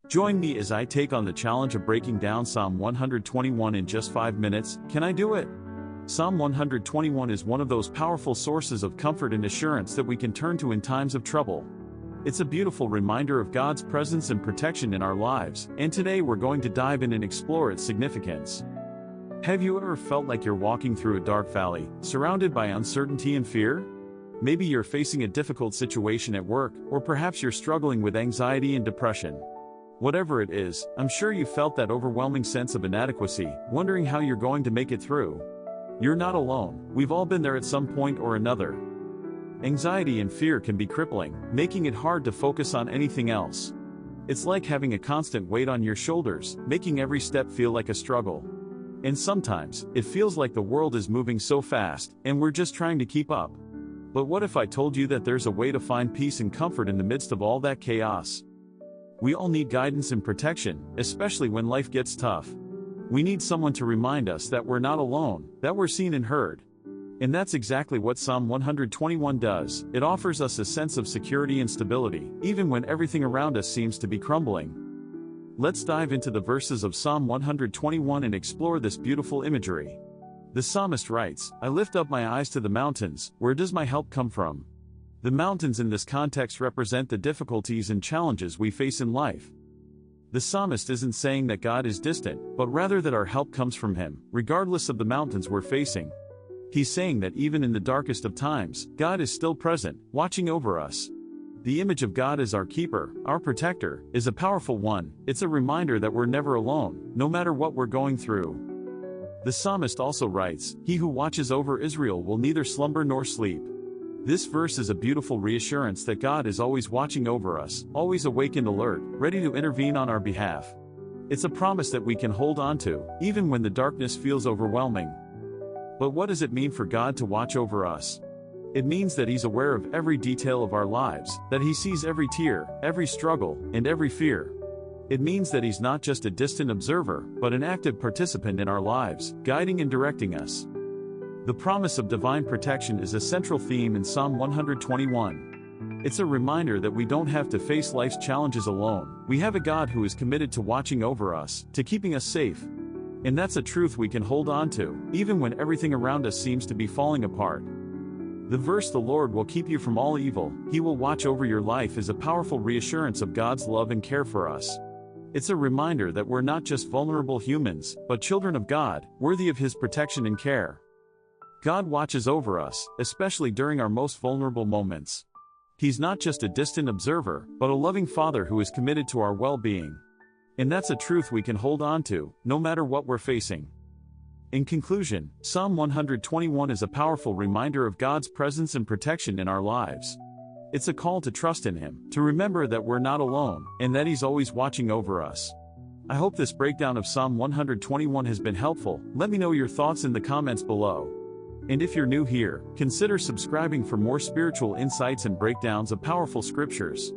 Join me as I take on the challenge of breaking down Psalm 121 in just 5 minutes. Can I do it? Psalm 121 is one of those powerful sources of comfort and assurance that we can turn to in times of trouble. It's a beautiful reminder of God's presence and protection in our lives, and today we're going to dive in and explore its significance. Have you ever felt like you're walking through a dark valley, surrounded by uncertainty and fear? Maybe you're facing a difficult situation at work, or perhaps you're struggling with anxiety and depression. Whatever it is, I'm sure you felt that overwhelming sense of inadequacy, wondering how you're going to make it through. You're not alone. We've all been there at some point or another. Anxiety and fear can be crippling, making it hard to focus on anything else. It's like having a constant weight on your shoulders, making every step feel like a struggle. And sometimes, it feels like the world is moving so fast, and we're just trying to keep up. But what if I told you that there's a way to find peace and comfort in the midst of all that chaos? We all need guidance and protection, especially when life gets tough. We need someone to remind us that we're not alone, that we're seen and heard. And that's exactly what Psalm 121 does. It offers us a sense of security and stability, even when everything around us seems to be crumbling. Let's dive into the verses of Psalm 121 and explore this beautiful imagery. The psalmist writes, "I lift up my eyes to the mountains, where does my help come from?" The mountains in this context represent the difficulties and challenges we face in life. The psalmist isn't saying that God is distant, but rather that our help comes from Him, regardless of the mountains we're facing. He's saying that even in the darkest of times, God is still present, watching over us. The image of God as our keeper, our protector, is a powerful one. It's a reminder that we're never alone, no matter what we're going through. The psalmist also writes, "He who watches over Israel will neither slumber nor sleep." This verse is a beautiful reassurance that God is always watching over us, always awake and alert, ready to intervene on our behalf. It's a promise that we can hold on to, even when the darkness feels overwhelming. But what does it mean for God to watch over us? It means that He's aware of every detail of our lives, that He sees every tear, every struggle, and every fear. It means that He's not just a distant observer, but an active participant in our lives, guiding and directing us. The promise of divine protection is a central theme in Psalm 121. It's a reminder that we don't have to face life's challenges alone. We have a God who is committed to watching over us, to keeping us safe. And that's a truth we can hold on to, even when everything around us seems to be falling apart. The verse, "The Lord will keep you from all evil, He will watch over your life," is a powerful reassurance of God's love and care for us. It's a reminder that we're not just vulnerable humans, but children of God, worthy of His protection and care. God watches over us, especially during our most vulnerable moments. He's not just a distant observer, but a loving Father who is committed to our well-being. And that's a truth we can hold on to, no matter what we're facing. In conclusion, Psalm 121 is a powerful reminder of God's presence and protection in our lives. It's a call to trust in Him, to remember that we're not alone, and that He's always watching over us. I hope this breakdown of Psalm 121 has been helpful. Let me know your thoughts in the comments below. And if you're new here, consider subscribing for more spiritual insights and breakdowns of powerful scriptures.